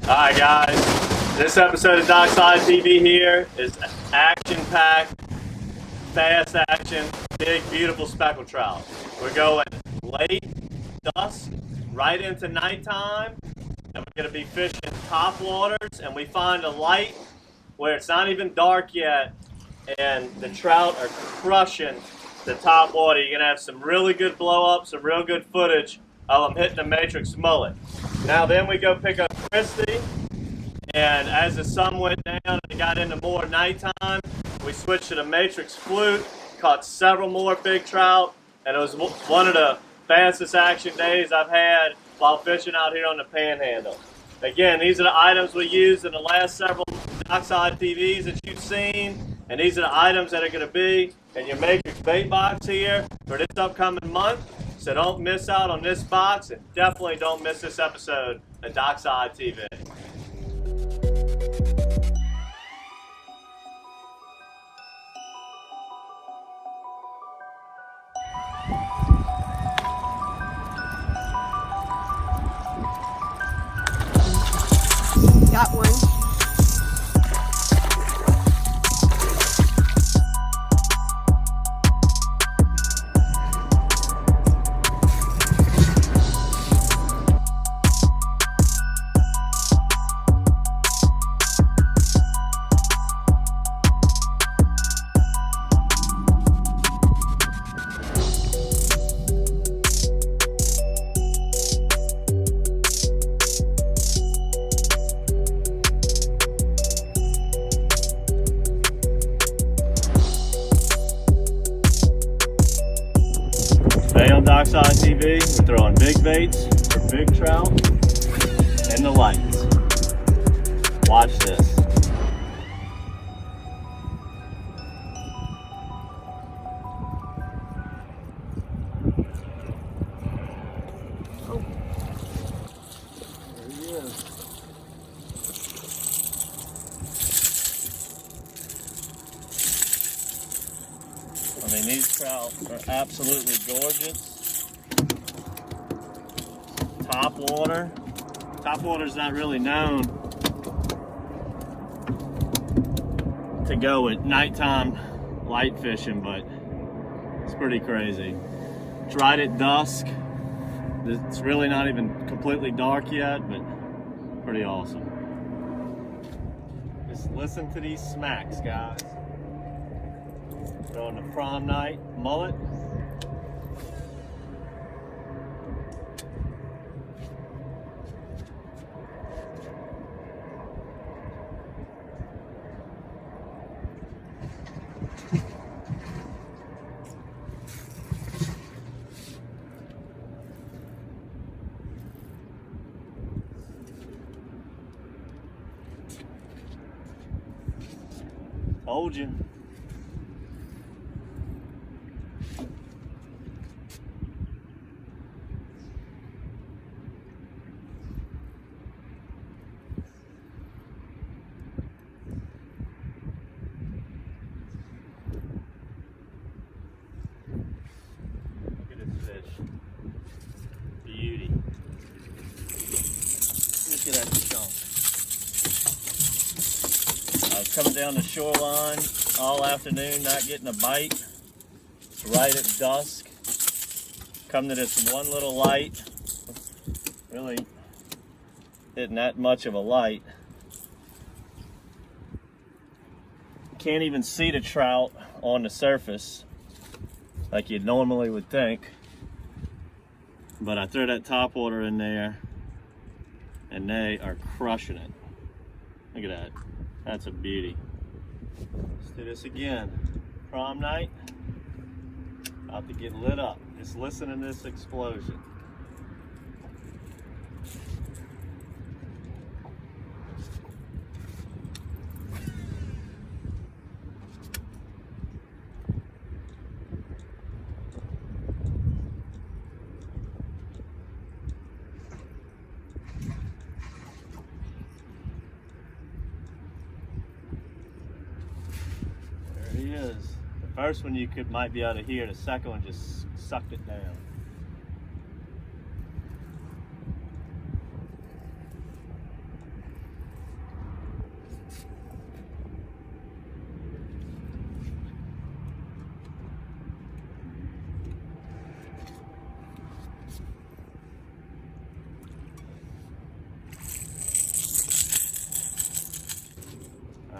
Alright guys, this episode of DockSide TV here is action-packed, fast action, big, beautiful speckled trout. We're going late, dusk, right into nighttime, and we're going to be fishing top waters, and we find a light where it's not even dark yet, and the trout are crushing the top water. You're going to have some really good blow-up, some real good footage of them hitting the matrix mullet. Now then we go pick up Christy, and as the sun went down and it got into more nighttime, we switched to the matrix fluke, caught several more big trout, and it was one of the fastest action days I've had while fishing out here on the Panhandle. Again, these are the items we used in the last several DockSide TVs that you've seen, and these are the items that are going to be in your matrix bait box here for this upcoming month. So don't miss out on this box, and definitely don't miss this episode of DockSide TV. Got one. Today on DockSide TV, we're throwing big baits for big trout and the lights. Watch this. Oh. There he is. I mean, these trout are absolutely gorgeous. Top water. Top water's not really known to go at nighttime light fishing, but it's pretty crazy. It's right at dusk. It's really not even completely dark yet, but pretty awesome. Just listen to these smacks, guys. Throwing the prom night mullet. Told you. Beauty. Look at that chunk. I was coming down the shoreline all afternoon, not getting a bite. It's right at dusk. Come to this one little light. Really isn't that much of a light. Can't even see the trout on the surface like you normally would think. But I threw that top water in there and they are crushing it. Look at that. That's a beauty. Let's do this again. Prom night. About to get lit up. Just listen to this explosion. He is. The first one you might be able to hear, the second one just sucked it down.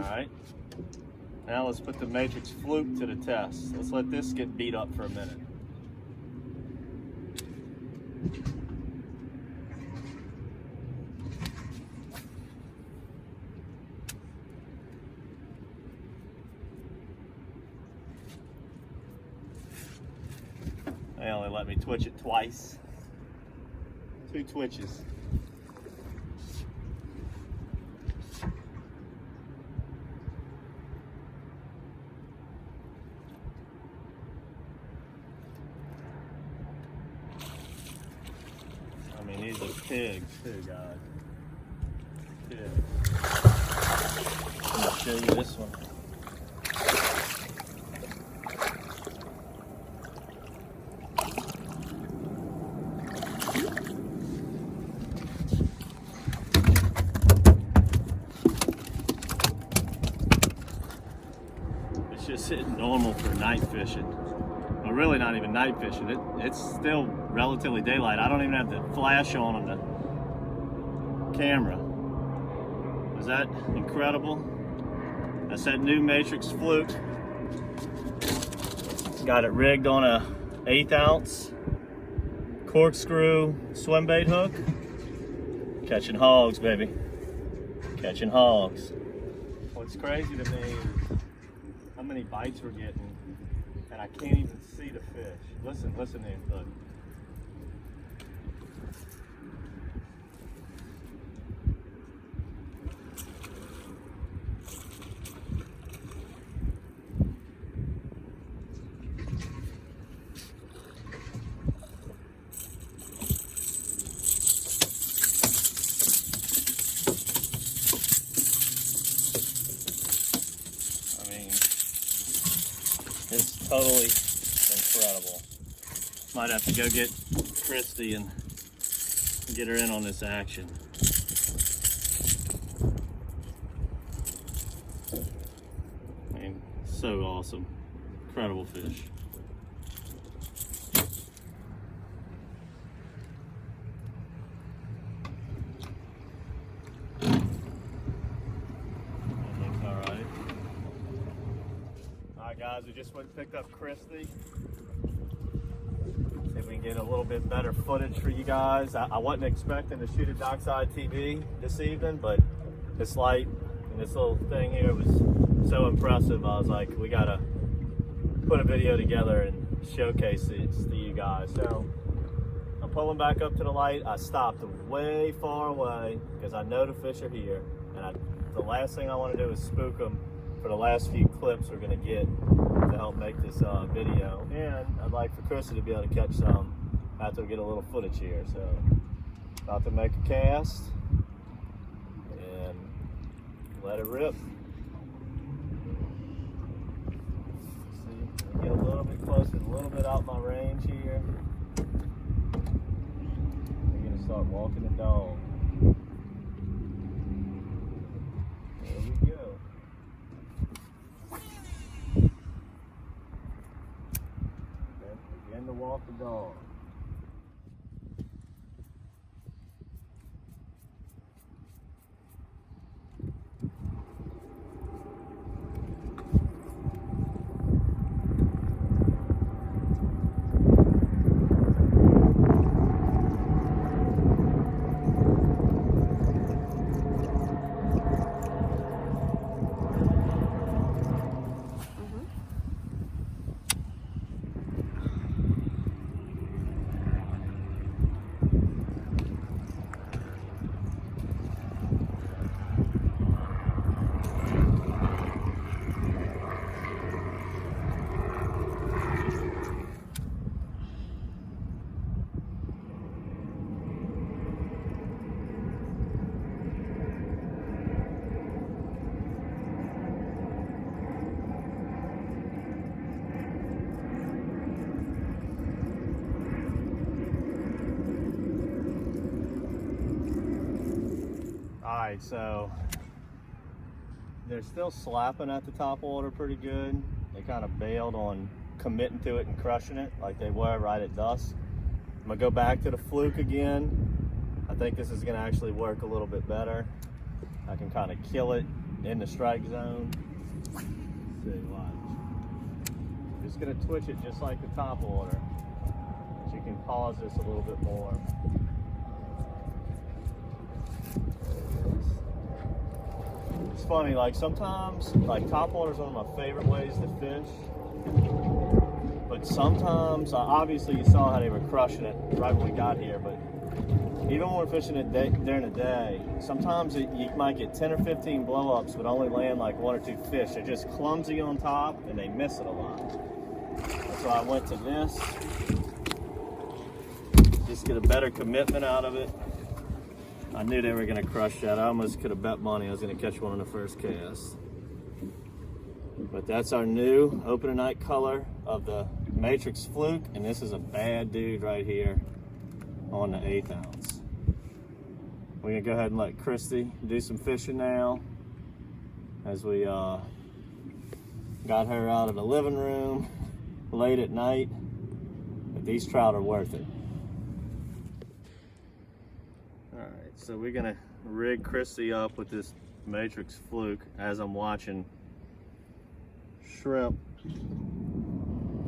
Alright. Now let's put the matrix fluke to the test. Let's let this get beat up for a minute. They only let me twitch it twice. 2 twitches. I mean, these are pigs too, guys. Pigs. I'm gonna show you this one. It's just hitting normal for night fishing. Well, really not even night fishing. It's still relatively daylight. I don't even have the flash on the camera. Is that incredible? That's that new Matrix fluke. Got it rigged on a 1/8 ounce corkscrew swim bait hook. Catching hogs, baby. Catching hogs. What's crazy to me is how many bites we're getting, and I can't even see the fish. Listen here, look. It's totally incredible. Might have to go get Christy and get her in on this action. I mean, so awesome. Incredible fish. Guys, we just went and picked up Christy. See if we can get a little bit better footage for you guys. I wasn't expecting to shoot a DockSide TV this evening, but this light and this little thing here was so impressive. I was like, we gotta put a video together and showcase it to you guys. So I'm pulling back up to the light. I stopped way far away because I know the fish are here, and the last thing I want to do is spook them for the last few clips we're gonna get to help make this video. And I'd like for Christy to be able to catch some after we get a little footage here. So about to make a cast and let it rip. See, get a little bit closer, a little bit out my range here. We're gonna start walking the dog. There we go. Begin to walk the dog. Alright, so they're still slapping at the Topwater pretty good. They kind of bailed on committing to it and crushing it like they were right at dusk. I'm gonna go back to the fluke again. I think this is gonna actually work a little bit better. I can kind of kill it in the strike zone. Let's see, watch. Just gonna twitch it just like the Topwater. So you can pause this a little bit more. It's funny, like sometimes, like Topwater is one of my favorite ways to fish. But sometimes, obviously you saw how they were crushing it right when we got here, but even when we're fishing it during the day, sometimes you might get 10 or 15 blow-ups but only land like 1 or 2 fish. They're just clumsy on top and they miss it a lot. That's why I went to this. Just get a better commitment out of it. I knew they were gonna crush that. I almost could have bet money I was gonna catch one on the first cast. But that's our new opening night color of the Matrix Fluke, and this is a bad dude right here on the 1/8 ounce. We're gonna go ahead and let Christy do some fishing now, as we got her out of the living room late at night. But these trout are worth it. All right, so we're gonna rig Christy up with this Matrix Fluke as I'm watching shrimp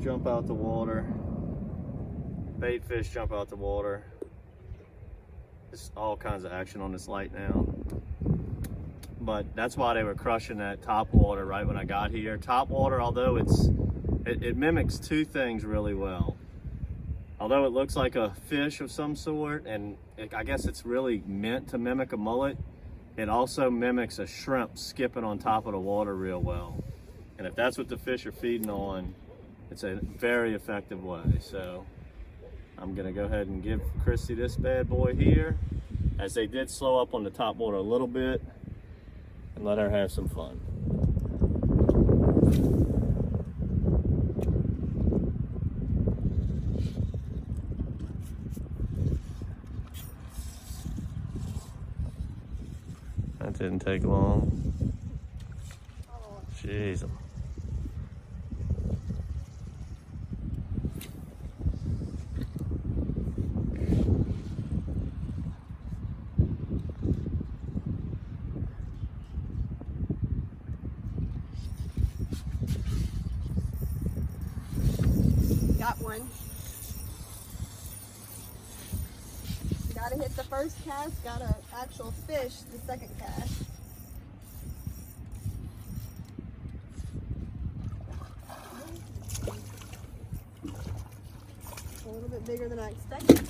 jump out the water, bait fish jump out the water. There's all kinds of action on this light now. But that's why they were crushing that Topwater right when I got here. Topwater, although it mimics 2 things really well. Although it looks like a fish of some sort, and I guess it's really meant to mimic a mullet, it also mimics a shrimp skipping on top of the water real well. And if that's what the fish are feeding on, it's a very effective way. So I'm gonna go ahead and give Christy this bad boy here, as they did slow up on the Topwater a little bit, and let her have some fun. That didn't take long. Jeez. Got one. Gotta hit the first cast, got an actual fish the second cast. A little bit bigger than I expected.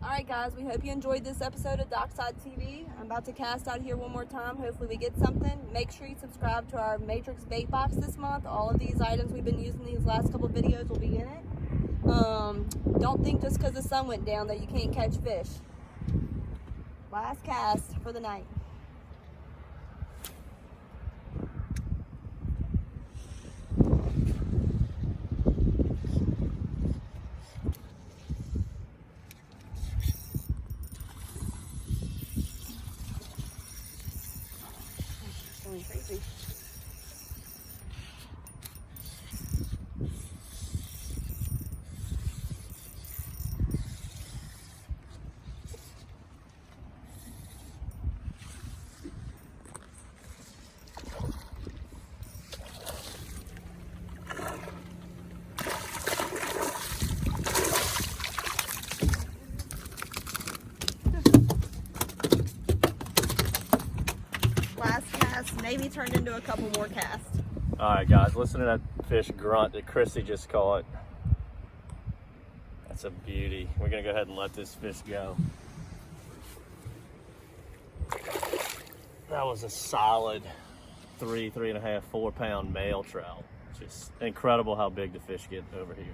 Alright guys, we hope you enjoyed this episode of DockSide TV. I'm about to cast out here one more time. Hopefully we get something. Make sure you subscribe to our Matrix bait box this month. All of these items we've been using these last couple of videos will be in it. Don't think just because the sun went down that you can't catch fish. Last cast for the night. Crazy. Maybe turned into a couple more casts. All right, guys, listen to that fish grunt that Christy just caught. That's a beauty. We're gonna go ahead and let this fish go. That was a solid 3.5, 4 pound male trout. Just incredible how big the fish get over here.